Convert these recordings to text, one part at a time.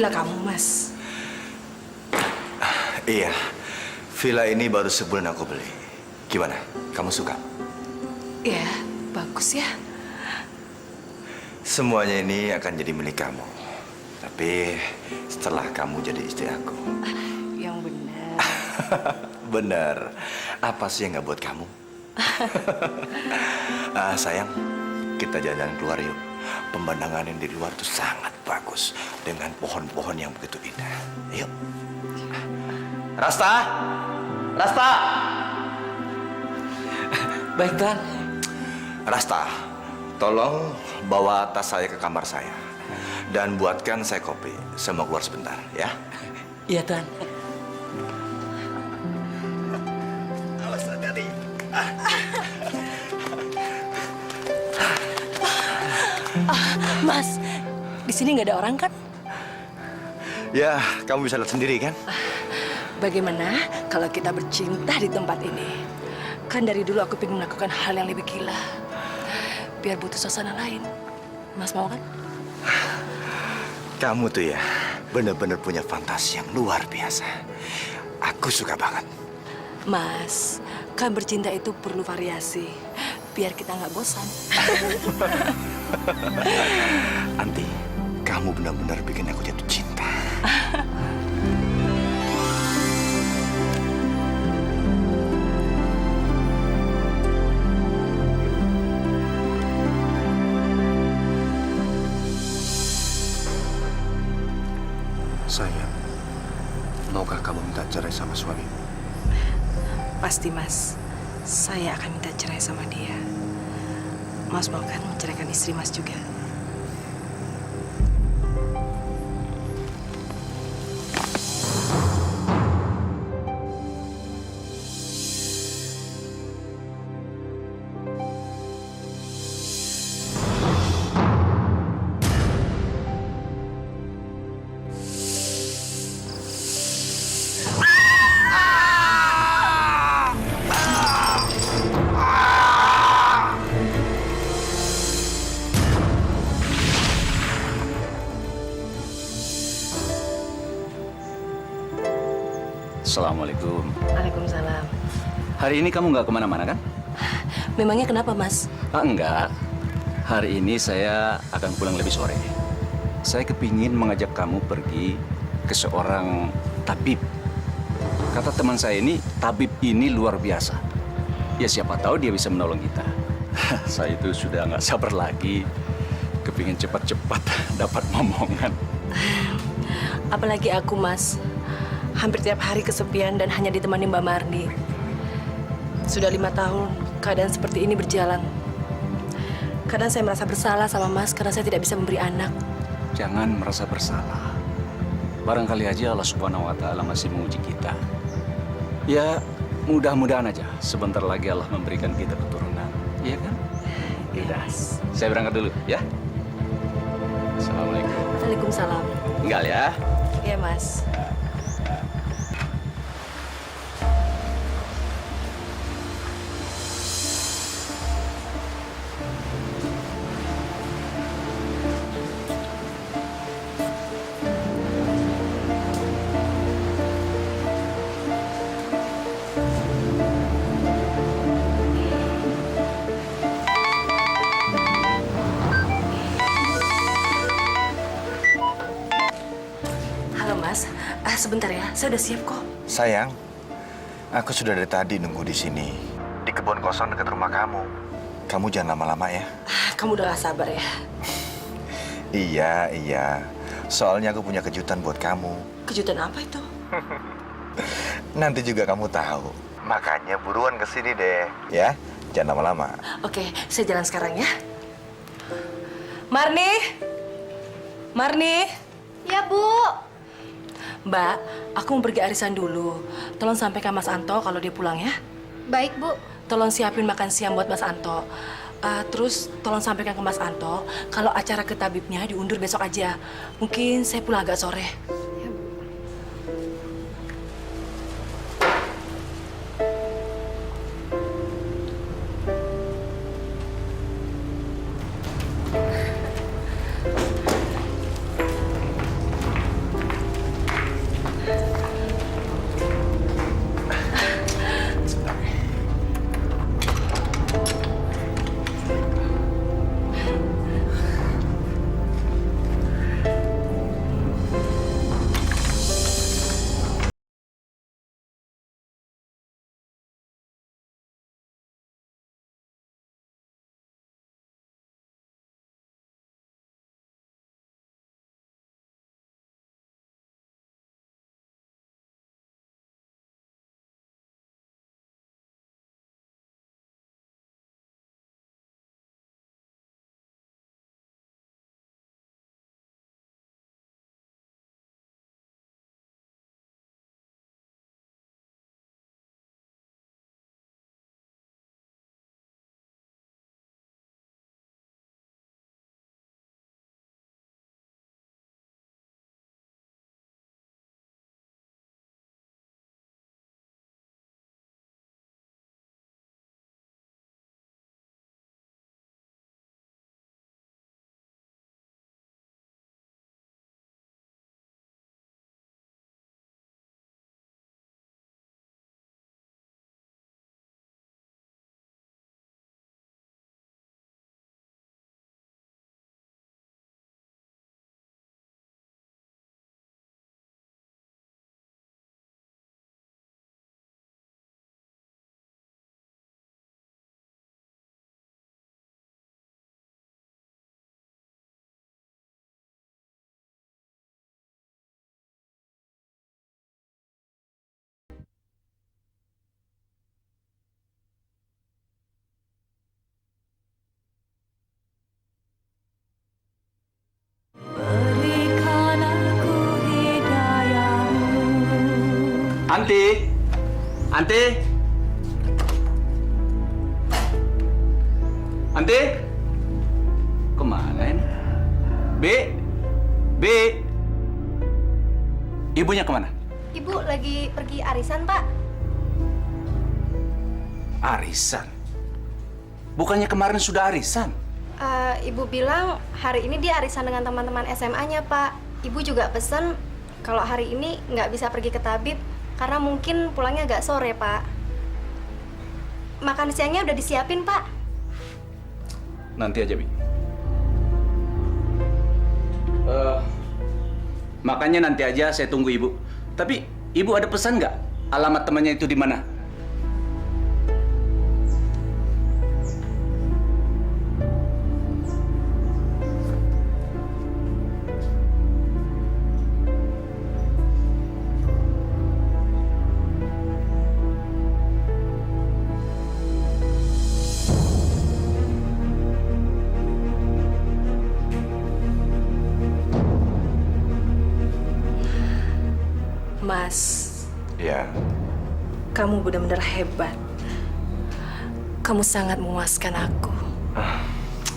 villa kamu, Mas. Iya, villa ini baru sebulan aku beli. Gimana? Kamu suka? Ya, bagus ya. Semuanya ini akan jadi milik kamu. Tapi setelah kamu jadi istri aku. Yang benar. Benar. Apa sih yang nggak buat kamu? Sayang, kita jalan keluar yuk. Pemandangan yang di luar tuh sangat bagus. Dengan pohon-pohon yang begitu indah. Yuk. Rasta! Rasta! Baik, Tuan. Rasta, tolong bawa tas saya ke kamar saya. Dan buatkan saya kopi. Saya mau keluar sebentar, ya. Iya, Tuan. Awas hati-hati. Mas, di sini nggak ada orang kan? Ya, kamu bisa lihat sendiri kan? Bagaimana kalau kita bercinta di tempat ini? Kan dari dulu aku pengen melakukan hal yang lebih gila. Biar butuh suasana lain. Mas mau kan? Kamu tuh ya, bener-bener punya fantasi yang luar biasa. Aku suka banget. Mas, kan bercinta itu perlu variasi. Biar kita nggak bosan. Anti, kamu benar-benar bikin aku jatuh cinta. Sayang, maukah kamu minta cerai sama suamimu? Pasti, Mas. Saya akan minta cerai sama dia. Mas mau kan menceraikan istri Mas juga? Assalamualaikum. Waalaikumsalam. Hari ini kamu nggak kemana-mana kan? Memangnya kenapa, Mas? Enggak. Hari ini saya akan pulang lebih sore. Saya kepingin mengajak kamu pergi ke seorang tabib. Kata teman saya ini, tabib ini luar biasa. Ya siapa tahu dia bisa menolong kita. Saya itu sudah nggak sabar lagi. Kepingin cepat-cepat dapat momongan. Apalagi aku, Mas. Hampir tiap hari kesepian dan hanya ditemani Mbak Marni. Sudah 5 tahun keadaan seperti ini berjalan. Kadang saya merasa bersalah sama Mas karena saya tidak bisa memberi anak. Jangan merasa bersalah. Barangkali aja Allah Subhanahu wa Ta'ala masih menguji kita. Ya, mudah-mudahan aja sebentar lagi Allah memberikan kita keturunan. Iya kan? Yaudah, saya berangkat dulu ya. Assalamualaikum. Waalaikumsalam. Tinggal ya. Iya, Mas. Halo, Mas. Sebentar ya, saya udah siap kok. Sayang, aku sudah dari tadi nunggu di sini. Di kebun kosong dekat rumah kamu. Kamu jangan lama-lama ya. Kamu udah gak sabar ya? Iya. Soalnya aku punya kejutan buat kamu. Kejutan apa itu? Nanti juga kamu tahu. Makanya buruan ke sini deh, ya. Jangan lama-lama. Oke, saya jalan sekarang ya. Marni? Marni? Ya, Bu. Mbak, aku mau pergi arisan dulu. Tolong sampaikan Mas Anto kalau dia pulang ya. Baik, Bu. Tolong siapin makan siang buat Mas Anto. Terus tolong sampaikan ke Mas Anto kalau acara ke tabibnya diundur besok aja. Mungkin saya pulang agak sore. Anti! Anti! Anti! Kemana ini? B! B! Ibunya kemana? Ibu lagi pergi arisan, Pak. Arisan? Bukannya kemarin sudah arisan? Ibu bilang hari ini dia arisan dengan teman-teman SMA-nya, Pak. Ibu juga pesen kalau hari ini nggak bisa pergi ke tabib karena mungkin pulangnya agak sore, Pak. Makan siangnya udah disiapin, Pak. Nanti aja, Bi. Makanya nanti aja saya tunggu ibu. Tapi ibu ada pesan nggak? Alamat temannya itu di mana? Mas, Ya, kamu benar-benar hebat. Kamu sangat memuaskan aku.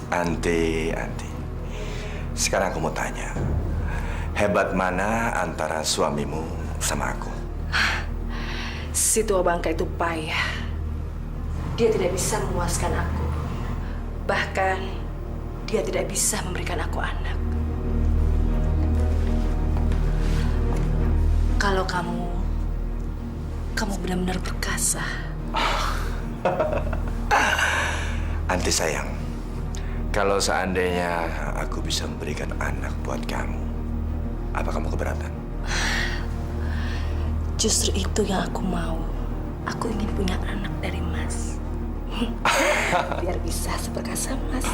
Anti. Sekarang aku mau tanya, hebat mana antara suamimu sama aku? Si tua bangka itu payah. Dia tidak bisa memuaskan aku. Bahkan, dia tidak bisa memberikan aku anak. Kalau kamu benar-benar perkasa. Anti sayang, kalau seandainya aku bisa memberikan anak buat kamu, apa kamu keberatan? Justru itu yang aku mau. Aku ingin punya anak dari Mas. Biar bisa seperkasa Mas.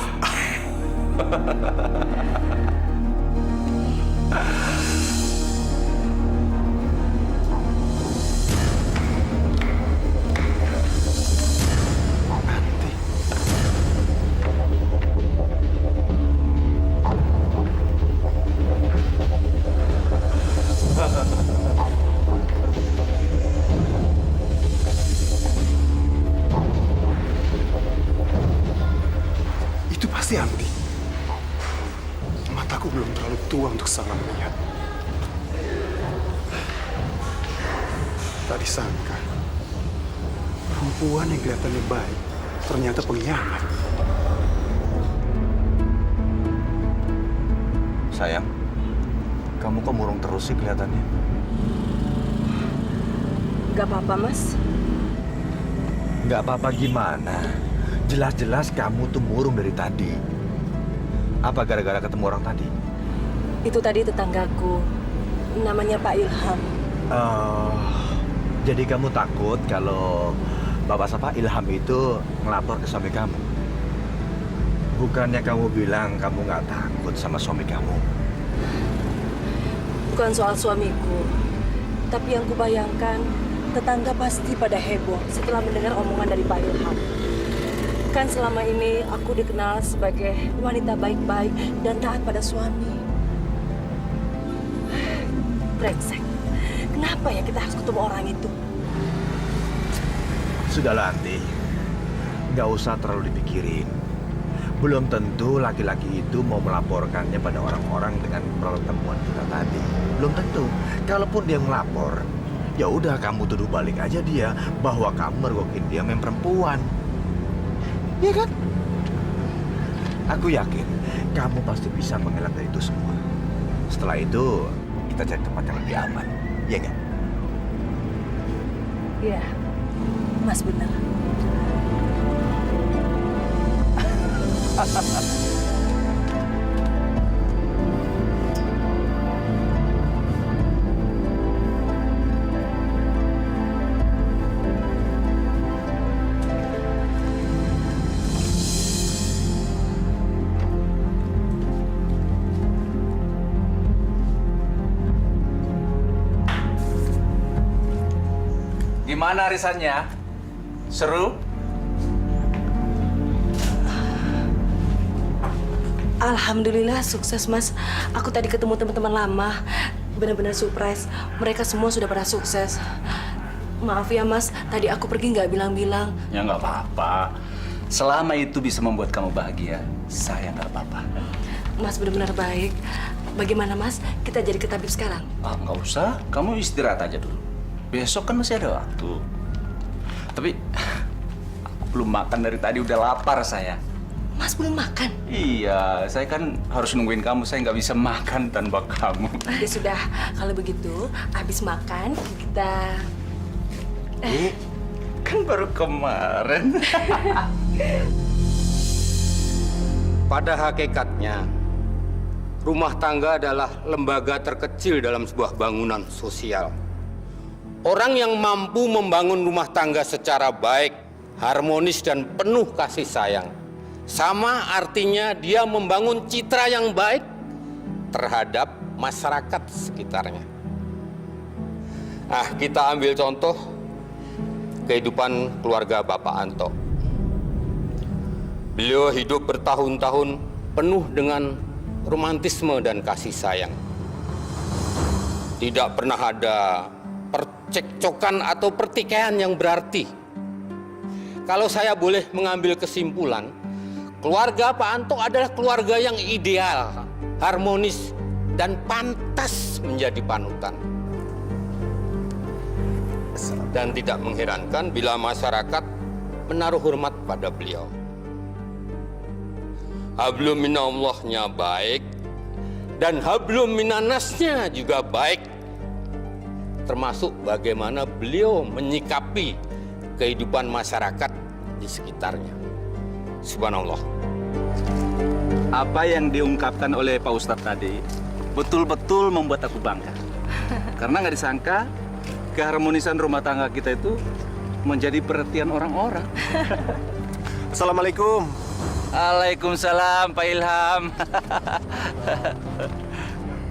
Itu pasti Anti. Mataku belum terlalu tua untuk salah melihat. Tak disangka, perempuan yang kelihatannya baik ternyata pengkhianat. Sayang, kamu kok murung terus sih kelihatannya? Gak apa-apa, Mas. Nggak apa-apa gimana? Jelas-jelas kamu tuh murung dari tadi. Apa gara-gara ketemu orang tadi? Itu tadi tetanggaku. Namanya Pak Ilham. Jadi kamu takut kalau Bapak Sapa Ilham itu ngelapor ke suami kamu? Bukannya kamu bilang kamu nggak takut sama suami kamu? Bukan soal suamiku. Tapi yang kubayangkan, tetangga pasti pada heboh setelah mendengar omongan dari Pak Ilham. Kan selama ini aku dikenal sebagai wanita baik-baik dan taat pada suami. Brengsek. Kenapa ya kita harus ketemu orang itu? Sudahlah, Anti. Nggak usah terlalu dipikirin. Belum tentu laki-laki itu mau melaporkannya pada orang-orang dengan pertemuan kita tadi. Belum tentu. Kalaupun dia melapor, ya udah kamu tuduh balik aja dia bahwa kamu mergokin dia main perempuan. Iya kan? Aku yakin kamu pasti bisa mengelak dari itu semua. Setelah itu, kita cari tempat yang lebih aman. Iya nggak? Iya, Mas benar. Gimana arisannya? Seru? Alhamdulillah sukses, Mas. Aku tadi ketemu teman-teman lama. Benar-benar surprise. Mereka semua sudah pada sukses. Maaf ya Mas, tadi aku pergi nggak bilang-bilang. Ya nggak apa-apa. Selama itu bisa membuat kamu bahagia, saya nggak apa-apa. Mas benar-benar baik. Bagaimana Mas? Kita jadi ke tabib sekarang? Ah, nggak usah. Kamu istirahat aja dulu. Besok kan masih ada waktu. Tapi aku belum makan dari tadi, udah lapar saya. Mas belum makan? Iya, saya kan harus nungguin kamu. Saya nggak bisa makan tanpa kamu. Ya sudah, kalau begitu habis makan kita... Kan baru kemarin. Pada hakikatnya, rumah tangga adalah lembaga terkecil dalam sebuah bangunan sosial. Orang yang mampu membangun rumah tangga secara baik, harmonis, dan penuh kasih sayang, sama artinya dia membangun citra yang baik terhadap masyarakat sekitarnya. Nah, kita ambil contoh kehidupan keluarga Bapak Anto. Beliau hidup bertahun-tahun penuh dengan romantisme dan kasih sayang. Tidak pernah ada percekcokan atau pertikaian yang berarti. Kalau saya boleh mengambil kesimpulan, keluarga Pak Anto adalah keluarga yang ideal, harmonis, dan pantas menjadi panutan. Dan tidak mengherankan bila masyarakat menaruh hormat pada beliau. Hablum minallahnya baik dan hablum minannasnya juga baik. Termasuk bagaimana beliau menyikapi kehidupan masyarakat di sekitarnya. Subhanallah. Apa yang diungkapkan oleh Pak Ustadz tadi betul-betul membuat aku bangga. Karena nggak disangka keharmonisan rumah tangga kita itu menjadi perhatian orang-orang. Assalamualaikum. Waalaikumsalam, Pak Ilham.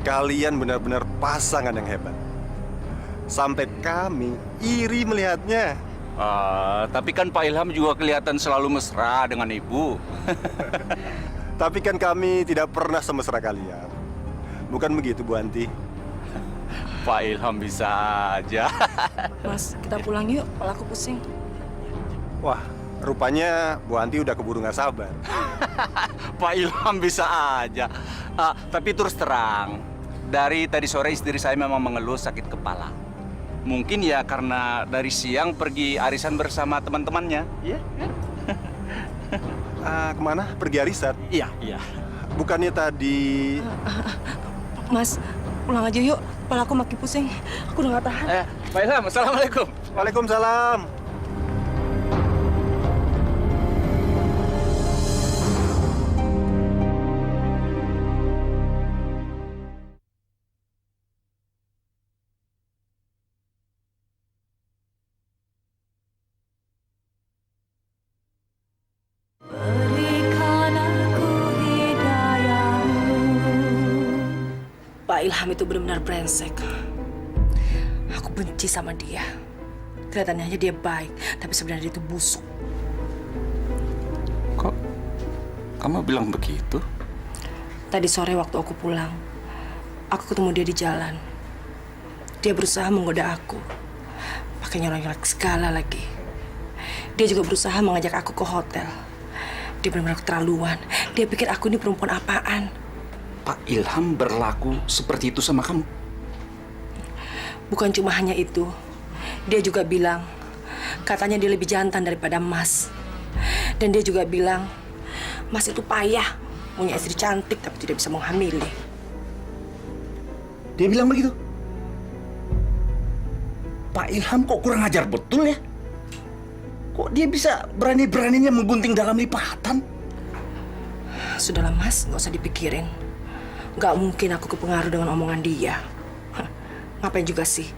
Kalian benar-benar pasangan yang hebat. Sampai kami iri melihatnya. Tapi kan Pak Ilham juga kelihatan selalu mesra dengan Ibu. Tapi kan kami tidak pernah semesra kalian. Bukan begitu, Bu Anti? Pak Ilham bisa aja. Mas, kita pulang yuk, kepala aku pusing. Wah, rupanya Bu Anti udah keburu nggak sabar. Pak Ilham bisa aja. Tapi terus terang, dari tadi sore istri saya memang mengeluh sakit kepala. Mungkin ya karena dari siang pergi arisan bersama teman-temannya. Iya? Kemana? Pergi arisan? Iya, iya. Bukannya tadi... Mas, pulang aja yuk. Kepala aku makin pusing. Aku udah nggak tahan. Pak Ilham, Assalamualaikum. Waalaikumsalam. Pak Ilham itu benar-benar brengsek. Aku benci sama dia. Kelihatannya aja dia baik, tapi sebenarnya dia itu busuk. Kok kamu bilang begitu? Tadi sore waktu aku pulang, aku ketemu dia di jalan. Dia berusaha menggoda aku. Pakai nyolong-nyolong segala lagi. Dia juga berusaha mengajak aku ke hotel. Dia benar-benar keterlaluan. Dia pikir aku ini perempuan apaan. Pak Ilham berlaku seperti itu sama kamu? Bukan cuma hanya itu. Dia juga bilang, katanya dia lebih jantan daripada Mas. Dan dia juga bilang, Mas itu payah, punya istri cantik tapi tidak bisa menghamili. Dia bilang begitu? Pak Ilham kok kurang ajar betul ya? Kok dia bisa berani-beraninya menggunting dalam lipatan? Sudahlah Mas, nggak usah dipikirin. Nggak mungkin aku kepengaruh dengan omongan dia. Ngapain juga sih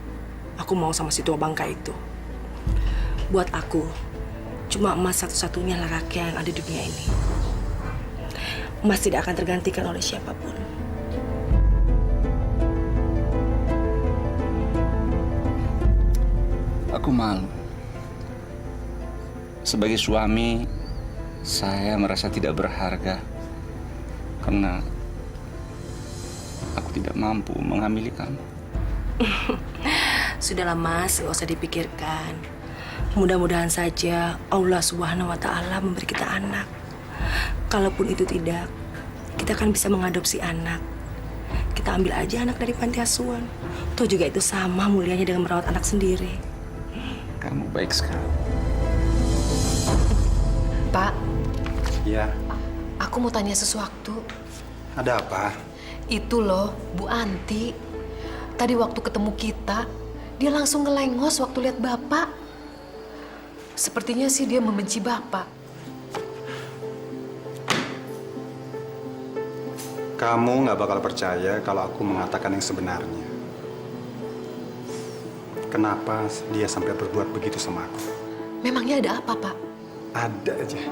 aku mau sama si tua bangka itu? Buat aku, cuma Mas satu-satunya laki yang ada di dunia ini. Mas tidak akan tergantikan oleh siapapun. Aku malu. Sebagai suami, saya merasa tidak berharga karena aku tidak mampu menghamili kamu. Sudahlah Mas, nggak usah dipikirkan. Mudah-mudahan saja Allah Subhanahu wa Ta'ala memberi kita anak. Kalaupun itu tidak, kita kan bisa mengadopsi anak. Kita ambil aja anak dari panti asuhan. Toh juga itu sama mulianya dengan merawat anak sendiri. Kamu baik sekali. Pak, Ya, aku mau tanya sesuatu. ada apa? Itu loh, Bu Anti. Tadi waktu ketemu kita, dia langsung ngelengos waktu lihat Bapak. Sepertinya sih dia membenci Bapak. Kamu nggak bakal percaya kalau aku mengatakan yang sebenarnya. Kenapa dia sampai berbuat begitu sama aku? Memangnya ada apa, Pak? Ada aja.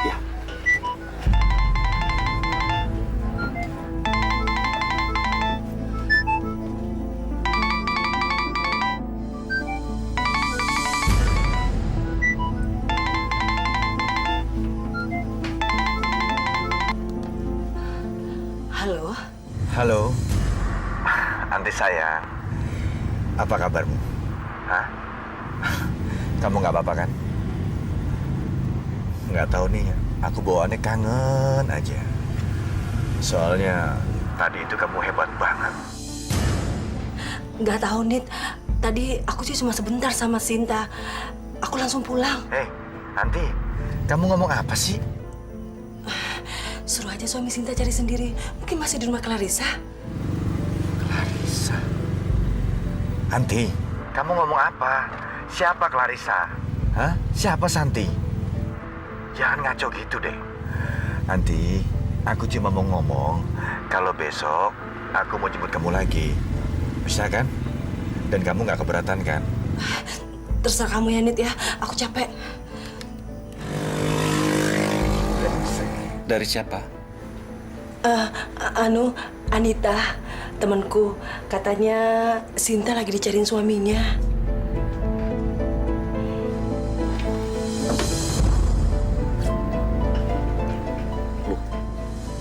Ya. Halo, Halo, Anti sayang. Apa kabarmu? Hah? Kamu nggak apa-apa kan? Nggak tahu nih, aku bawaannya kangen aja. Soalnya tadi itu kamu hebat banget. nggak tahu Nit. Tadi aku sih cuma sebentar sama Sinta. Aku langsung pulang. Hei, Anti, kamu ngomong apa sih? Suruh aja suami Sinta cari sendiri. Mungkin masih di rumah Clarissa. Clarissa. Anti, kamu ngomong apa? Siapa Clarissa? Hah? Siapa Santi? Jangan ngaco gitu deh. Anti, aku cuma mau ngomong kalau besok aku mau jemput kamu lagi. Bisa kan? Dan kamu nggak keberatan kan? Terserah kamu ya Nit ya. Aku capek. Dari siapa? Anita, temanku. Katanya Sinta lagi dicariin suaminya. Loh,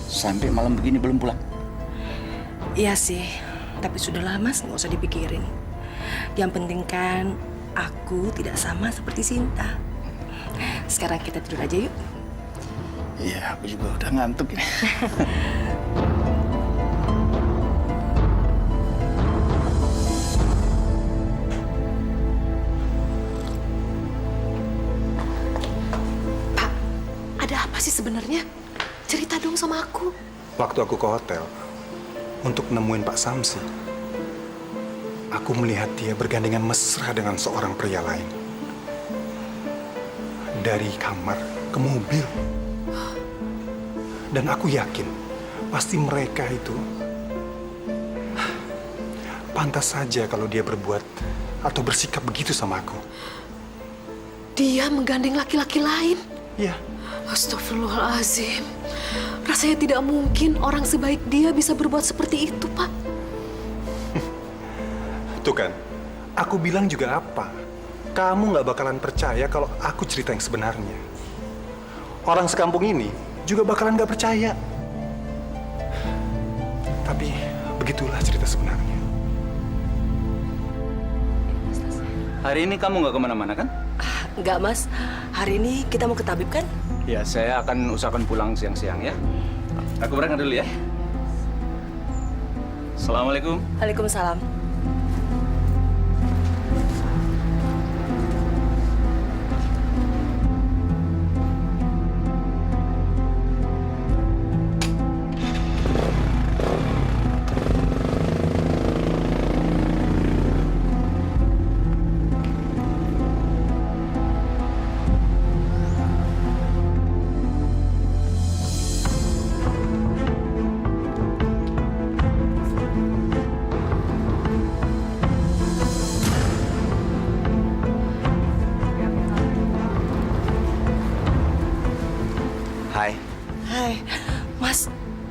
sampai malam begini belum pulang? Iya sih, tapi sudah lama nggak usah dipikirin. Yang penting kan aku tidak sama seperti Sinta. Sekarang kita tidur aja yuk. Iya, aku juga udah ngantuk ini. Pak, ada apa sih sebenarnya? Cerita dong sama aku. Waktu aku ke hotel untuk nemuin Pak Samsi, aku melihat dia bergandengan mesra dengan seorang pria lain. Dari kamar ke mobil. Dan aku yakin pasti mereka itu pantas saja kalau dia berbuat atau bersikap begitu sama aku. Dia menggandeng laki-laki lain. Ya, Astagfirullahaladzim. Rasanya tidak mungkin orang sebaik dia bisa berbuat seperti itu, Pak. tuh kan. Aku bilang juga apa? Kamu nggak bakalan percaya kalau aku cerita yang sebenarnya. Orang sekampung ini juga bakalan nggak percaya. Tapi begitulah cerita sebenarnya. Hari ini kamu nggak kemana-mana kan? Enggak Mas, hari ini kita mau ke tabib kan? Ya, saya akan usahakan pulang siang-siang ya. Aku berangkat dulu ya. Assalamualaikum. Waalaikumsalam. Hai. Hai, Mas,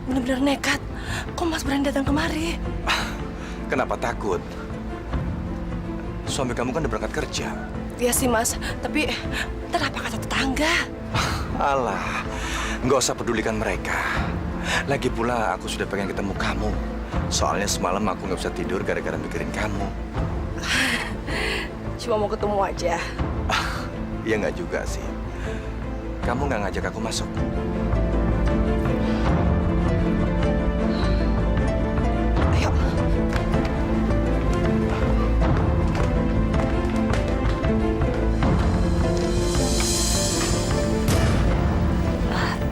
benar-benar nekat. Kok Mas berani datang kemari? Kenapa takut? suami kamu kan udah berangkat kerja. Iya sih Mas, tapi ntar apa kata tetangga? Alah, nggak usah pedulikan mereka. Lagi pula aku sudah pengen ketemu kamu. Soalnya semalam aku nggak bisa tidur gara-gara mikirin kamu. Cuma mau ketemu aja. Ya nggak juga sih. Kamu nggak ngajak aku masuk. Ayo.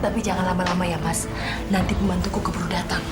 Tapi jangan lama-lama ya Mas. Nanti pembantuku keburu datang.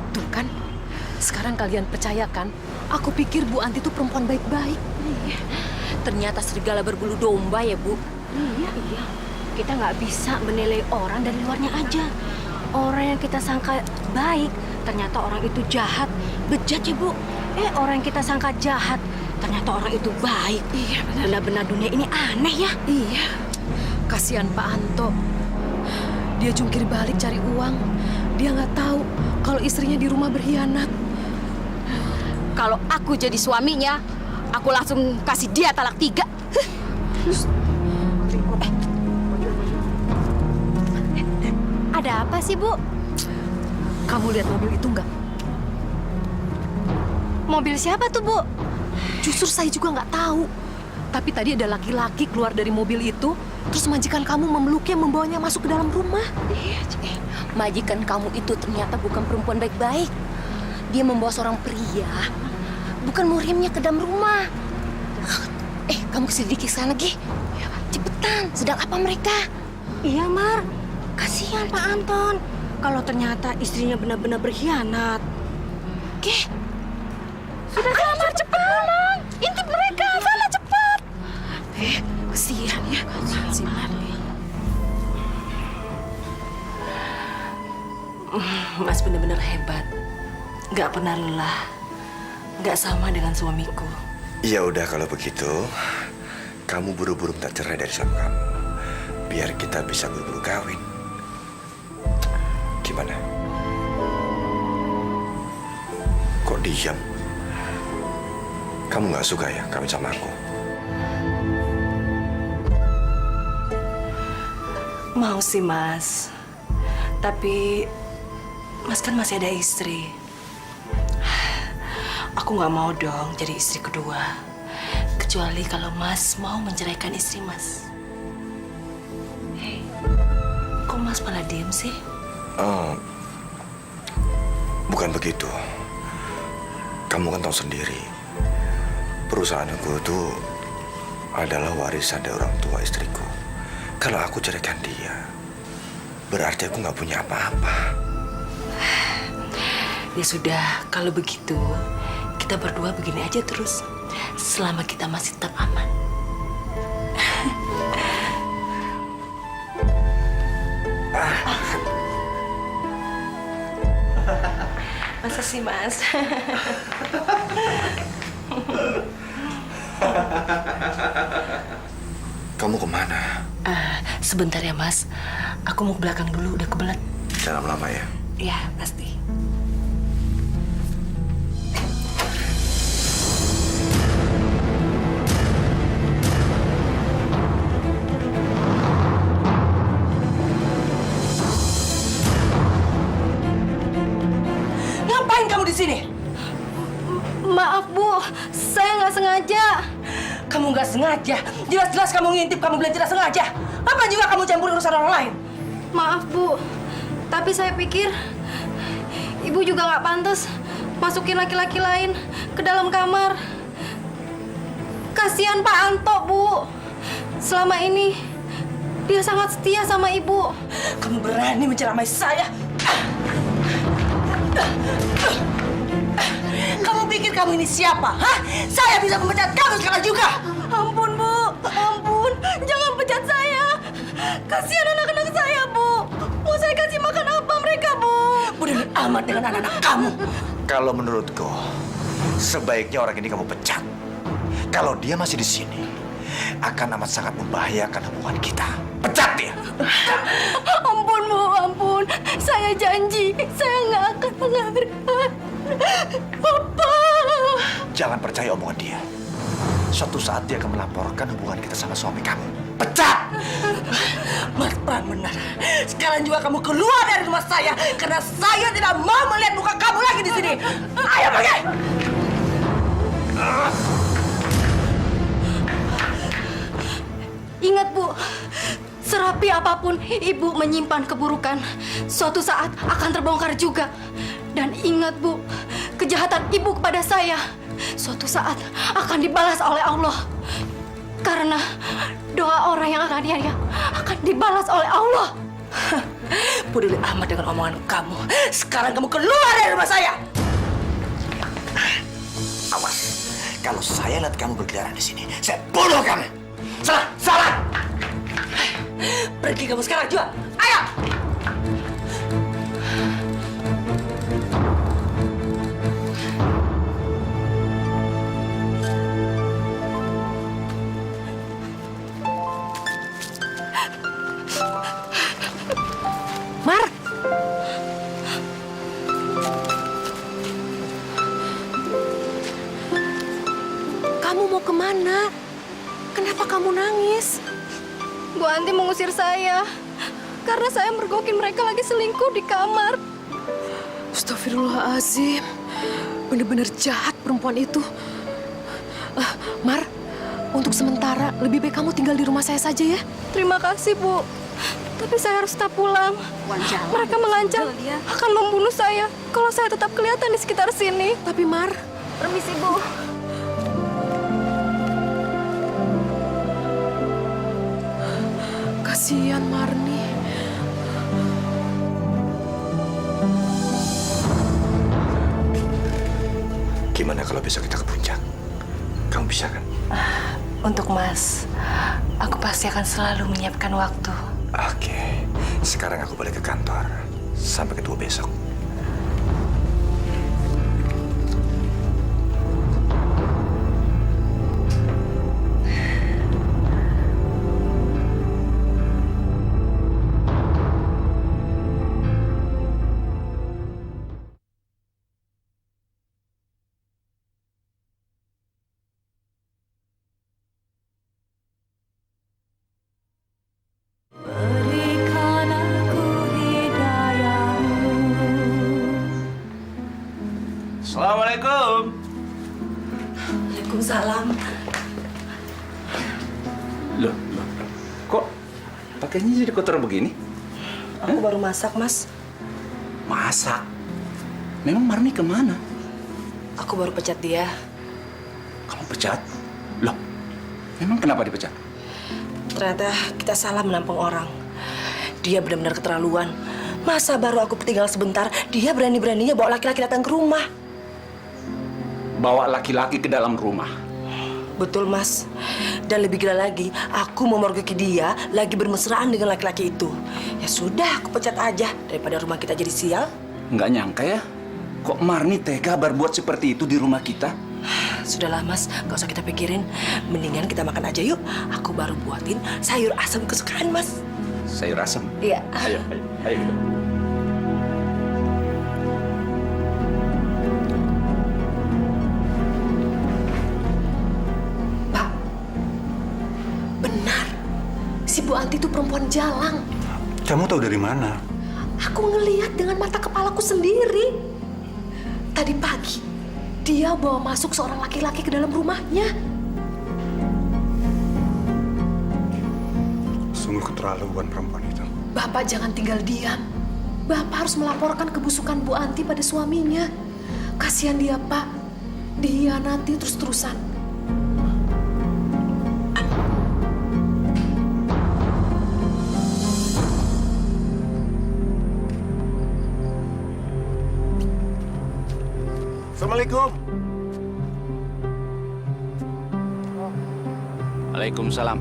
Tuh kan, sekarang kalian percaya kan? Aku pikir Bu Anti itu perempuan baik-baik. Ternyata serigala berbulu domba ya, Bu. Iya. Kita nggak bisa menilai orang dari luarnya aja. Orang yang kita sangka baik, ternyata orang itu jahat, bejat ya Bu. Orang yang kita sangka jahat, ternyata orang itu baik. Iya, benar-benar dunia ini aneh ya. Iya. Kasihan Pak Anto. Dia jungkir balik cari uang. Dia nggak tahu kalau istrinya di rumah berkhianat. Kalau aku jadi suaminya, aku langsung kasih dia talak 3. Ada apa sih Bu? Kamu lihat mobil itu nggak? Mobil siapa tuh Bu? Justru saya juga nggak tahu. Tapi tadi ada laki-laki keluar dari mobil itu, terus majikan kamu memeluknya, membawanya masuk ke dalam rumah. Majikan kamu itu ternyata bukan perempuan baik-baik. Dia membawa seorang pria, bukan muhrimnya ke dalam rumah. Kamu keselidiki sana lagi. Cepetan, sedang apa mereka? Iya Mar, kasihan Pak Anton. Kalau ternyata istrinya benar-benar berkhianat. Sudah Mar, cepat pulang. Intip mereka, sana cepat. Kesian ya, si Marni. Mas benar-benar hebat. Nggak pernah lelah. Nggak sama dengan suamiku. Ya udah kalau begitu, kamu buru-buru minta cerai dari suami kamu. Biar kita bisa buru-buru kawin. Gimana? Kok diam? Kamu nggak suka ya kawin sama aku? Mau sih Mas. Tapi Mas kan masih ada istri. Aku nggak mau dong jadi istri kedua. Kecuali kalau Mas mau menceraikan istri Mas. Kok Mas malah diem sih? Bukan begitu. Kamu kan tahu sendiri. Perusahaanku itu adalah warisan dari orang tua istriku. Kalau aku ceraikan dia, berarti aku nggak punya apa-apa. Ya sudah, kalau begitu kita berdua begini aja terus. Selama kita masih tetap aman. Masa sih Mas? Kamu kemana? Sebentar ya Mas. Aku mau ke belakang dulu, udah kebelet. Jangan lama ya. Iya, pasti. Ngapain kamu di sini? Maaf Bu, saya nggak sengaja. Kamu nggak sengaja. Jelas-jelas kamu ngintip, kamu bilang tidak sengaja. Apa juga kamu campur urusan orang lain? Maaf Bu, tapi saya pikir Ibu juga nggak pantas masukin laki-laki lain ke dalam kamar. Kasihan Pak Anto Bu. Selama ini Dia sangat setia sama ibu. Kamu berani menceramai saya? Kamu pikir kamu ini siapa? Hah? Saya bisa memecat kamu sekarang juga. Ampun, Bu. Ampun. Jangan pecat saya. Kasihan anak-anak saya, Bu. Mau saya kasih makan apa mereka, Bu? Peduli amat dengan anak-anak kamu. Kalau menurutku, sebaiknya orang ini kamu pecat. Kalau dia masih di sini, akan amat sangat membahayakan hubungan kita. Pecat dia! Ampun, Bu. Ampun. Saya janji. Saya nggak akan melanggar. Papa. Jangan percaya omongan dia. Suatu saat dia akan melaporkan hubungan kita sama suami kamu. Pecat! Mas Pram benar. Sekarang juga kamu keluar dari rumah saya karena saya tidak mau melihat muka kamu lagi di sini. Ayo pergi! Ingat, Bu. Serapi apapun ibu menyimpan keburukan, suatu saat akan terbongkar juga. Dan ingat, Bu, kejahatan ibu kepada saya suatu saat akan dibalas oleh Allah. Karena doa orang yang akan dianiaya akan dibalas oleh Allah. Peduli amat dengan omongan kamu. Sekarang kamu keluar dari rumah saya. Awas, kalau saya lihat kamu berkeliaran di sini, saya bunuh kamu. Salah, salah! Pergi kamu sekarang juga. Ayo! Mar! Kamu mau kemana? Kenapa kamu nangis? Bu Anti mengusir saya karena saya mergokin mereka lagi selingkuh di kamar. Astagfirullahaladzim. Bener-bener jahat perempuan itu. Mar, untuk sementara lebih baik kamu tinggal di rumah saya saja ya. Terima kasih, Bu. Tapi saya harus tetap pulang. Mereka mengancam akan membunuh saya kalau saya tetap kelihatan di sekitar sini. Tapi Mar, Permisi, Bu. kasihan Marni. Gimana kalau besok kita ke puncak? Kamu bisa kan? Untuk Mas, aku pasti akan selalu menyiapkan waktu. Oke, sekarang aku balik ke kantor. Sampai ketemu besok. Assalamualaikum. Waalaikumsalam. Loh, kok pakainya jadi kotor begini? Aku baru masak, Mas. Masak? Memang Marni kemana? Aku baru pecat dia. Kamu pecat? Loh, memang kenapa dipecat? Ternyata kita salah menampung orang. Dia benar-benar keterlaluan. Masa baru aku tinggal sebentar, dia berani-beraninya bawa laki-laki datang ke rumah. Bawa laki-laki ke dalam rumah. Betul, Mas. Dan lebih gila lagi, aku memergoki dia lagi bermesraan dengan laki-laki itu. Ya sudah, aku pecat aja daripada rumah kita jadi sial. Nggak nyangka ya, kok Marni tega berbuat seperti itu di rumah kita? Sudahlah, Mas, nggak usah kita pikirin. Mendingan kita makan aja yuk. Aku baru buatin sayur asam kesukaan Mas. Sayur asam? Iya. Ayo. Pak, benar. Si Bu Anti itu perempuan jalang. Kamu tahu dari mana? Aku ngelihat dengan mata kepalaku sendiri. Tadi pagi, dia bawa masuk seorang laki-laki ke dalam rumahnya. Sungguh keterlaluan perempuan itu. Bapak jangan tinggal diam. Bapak harus melaporkan kebusukan Bu Anti pada suaminya. Kasihan dia, Pak. Dihianati terus-terusan. Assalamualaikum. Waalaikumsalam.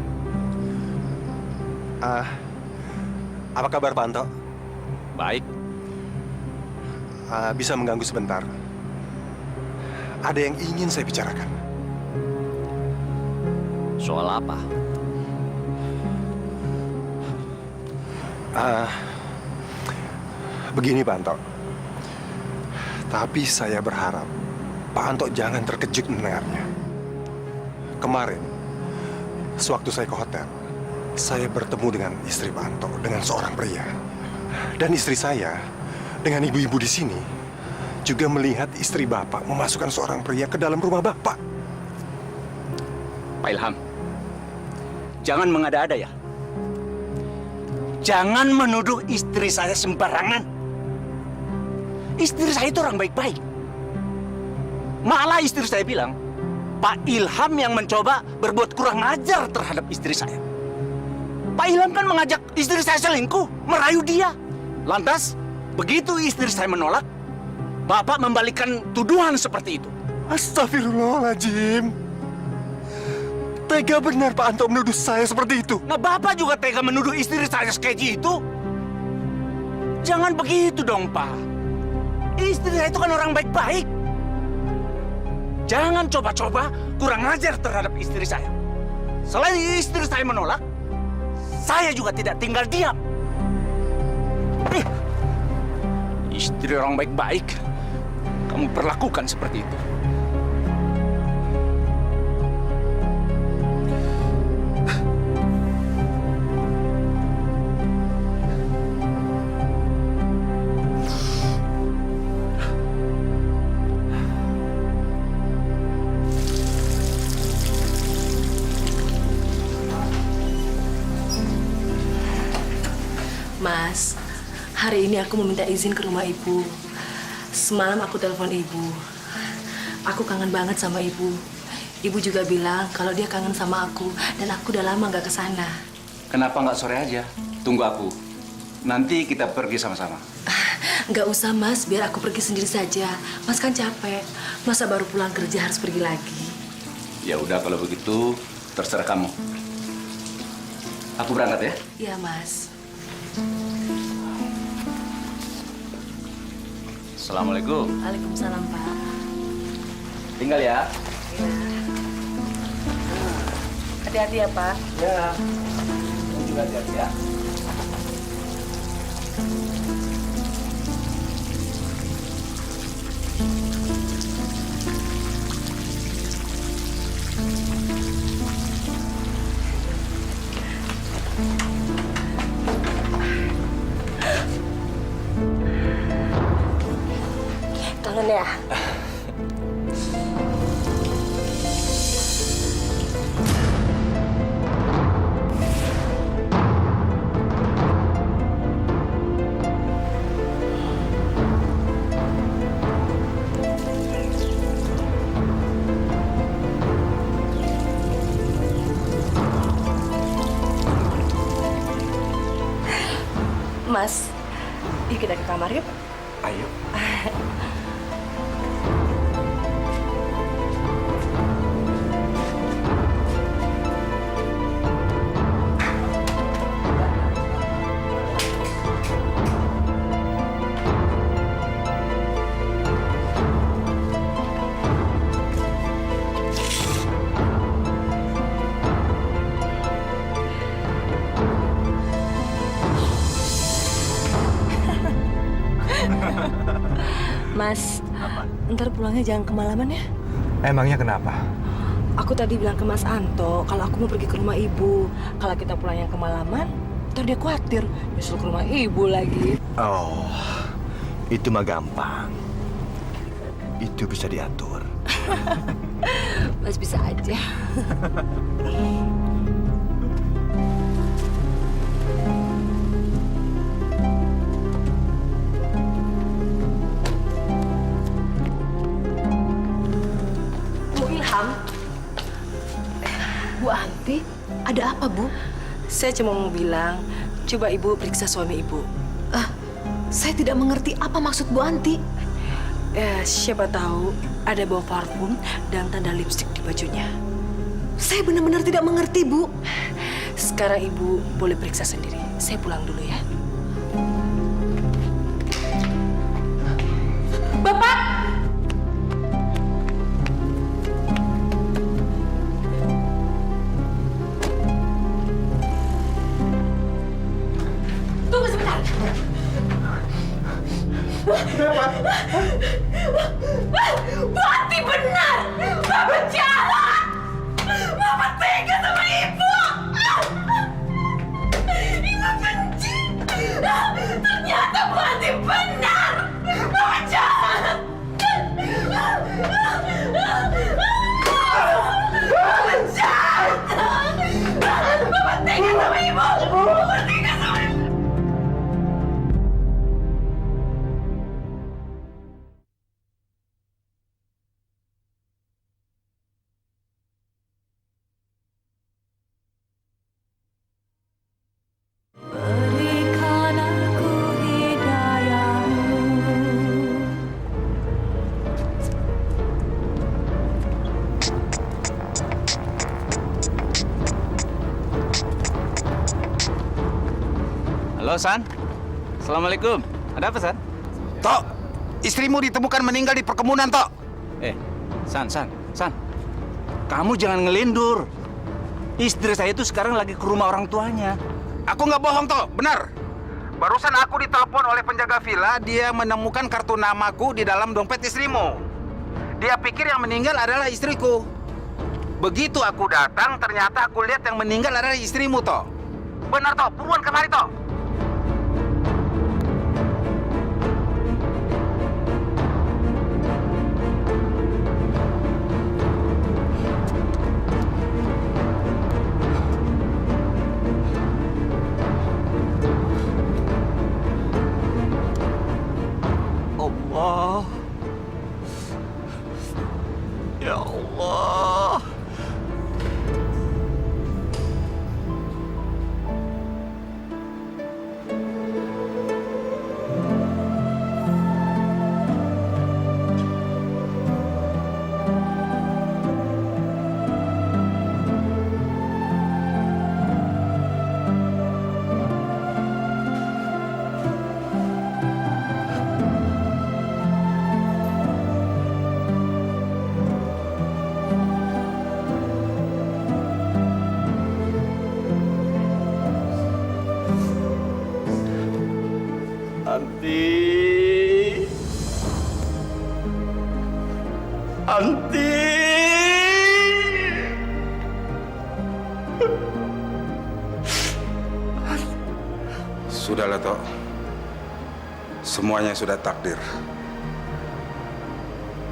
Apa kabar Pak Anto? Baik. Bisa mengganggu sebentar. Ada yang ingin saya bicarakan. Soal apa? Begini Pak Anto. Tapi saya berharap Pak Anto jangan terkejut mendengarnya. Kemarin, sewaktu saya ke hotel, saya bertemu dengan istri Pak Anto, dengan seorang pria. Dan istri saya, dengan ibu-ibu di sini, juga melihat istri Bapak memasukkan seorang pria ke dalam rumah Bapak. Pak Ilham, jangan mengada-ada ya. Jangan menuduh istri saya sembarangan. Istri saya itu orang baik-baik. Malah istri saya bilang, Pak Ilham yang mencoba berbuat kurang ajar terhadap istri saya. Pak Ilham kan mengajak istri saya selingkuh, merayu dia. Lantas, begitu istri saya menolak, Bapak membalikkan tuduhan seperti itu. Astagfirullahaladzim. Tega benar Pak Anto menuduh saya seperti itu. Nah, Bapak juga tega menuduh istri saya sekeji itu? Jangan begitu dong, Pak. Istri saya itu kan orang baik-baik. Jangan coba-coba kurang ajar terhadap istri saya. Selain istri saya menolak, saya juga tidak tinggal diam. Istri orang baik-baik, kamu perlakukan seperti itu. Mas, hari ini aku meminta izin ke rumah ibu. Semalam aku telepon ibu. Aku kangen banget sama ibu. Ibu juga bilang kalau dia kangen sama aku dan aku udah lama nggak ke sana. Kenapa nggak sore aja? Tunggu aku. Nanti kita pergi sama-sama. Nggak usah Mas, biar aku pergi sendiri saja. Mas kan capek. Masa baru pulang kerja harus pergi lagi. Ya udah kalau begitu terserah kamu. Aku berangkat ya. Iya Mas. Assalamualaikum. Waalaikumsalam Pak. Tinggal ya. Iya. Hati-hati ya Pak. Ya. Kamu juga hati-hati ya. Kangen ya? Mas, yuk kita ke kamar yuk. Ayo. Mas, ntar pulangnya jangan kemalaman ya. Emangnya kenapa? Aku tadi bilang ke Mas Anto kalau aku mau pergi ke rumah ibu. Kalau kita pulang yang kemalaman, ntar dia khawatir nyusul ke rumah ibu lagi. Oh, itu mah gampang. Itu bisa diatur. Mas bisa aja. Bu Ilham, Bu Anti, ada apa, Bu? saya cuma mau bilang, coba ibu periksa suami ibu. Saya tidak mengerti apa maksud Bu Anti. Siapa tahu ada bau parfum dan tanda lipstik di bajunya. Saya benar-benar tidak mengerti, Bu. Sekarang Ibu boleh periksa sendiri. Saya pulang dulu ya. Bapak! Tunggu sebentar. Berarti benar! Bapak jahat! Bapak tega sama Ibu! Ibu benci! Ternyata berarti benar! Bapak jahat! Bapak jahat! Bapak tega sama Ibu! Bapak tega sama Ibu! Halo, San. Assalamualaikum. Ada apa, San? Tok, istrimu ditemukan meninggal di perkebunan, Tok. San. Kamu jangan ngelindur. Istri saya itu sekarang lagi ke rumah orang tuanya. Aku nggak bohong, Tok. Benar. Barusan aku ditelepon oleh penjaga villa, dia menemukan kartu namaku di dalam dompet istrimu. Dia pikir yang meninggal adalah istriku. Begitu aku datang, ternyata aku lihat yang meninggal adalah istrimu, Tok. Benar, Tok. Buruan kemari, Tok. Allah. Ya Allah. Anti. Sudahlah, Tok. Semuanya sudah takdir.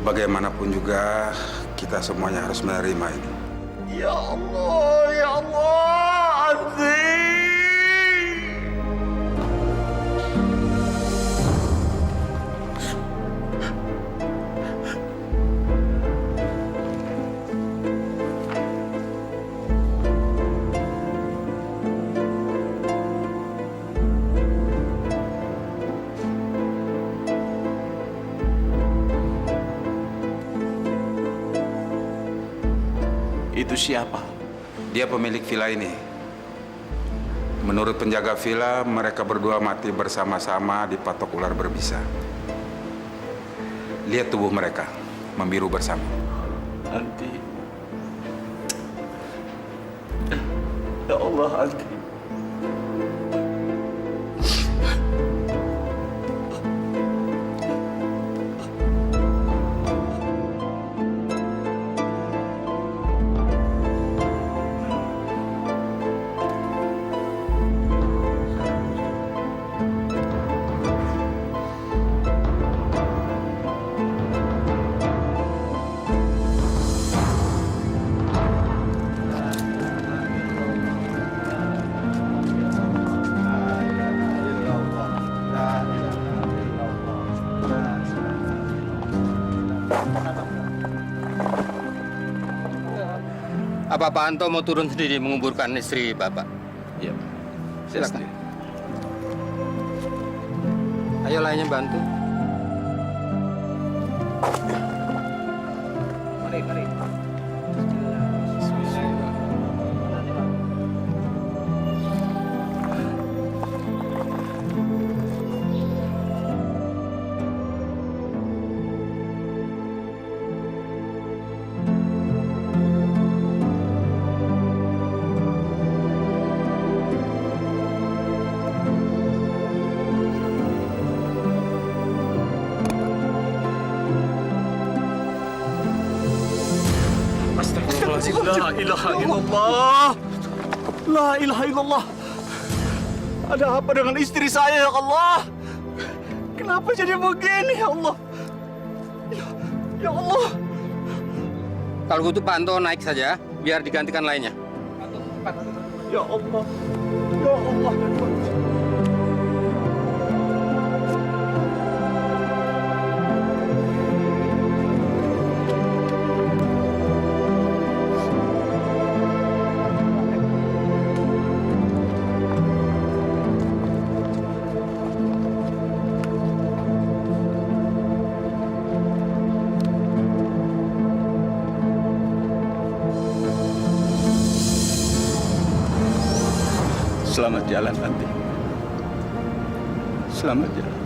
Bagaimanapun juga, kita semuanya harus menerima ini. Ya Allah, Anti. Itu siapa? Dia pemilik villa ini. Menurut penjaga villa, mereka berdua mati bersama-sama di patok ular berbisa. Lihat tubuh mereka, membiru bersama. Anti. Ya Allah, Anti. Apa Pak Anto mau turun sendiri menguburkan istri Bapak? Ya. Silakan. Ayo lainnya bantu. Astagfirullahaladzim, la ilaha illallah. La ilaha illallah. Ada apa dengan istri saya ya Allah? Kenapa jadi begini ya Allah? Ya Allah. Kalau gitu Pak Anto naik saja, biar digantikan lainnya. Ya Allah. Ya Allah. Selamat jalan, Tanti. Selamat jalan.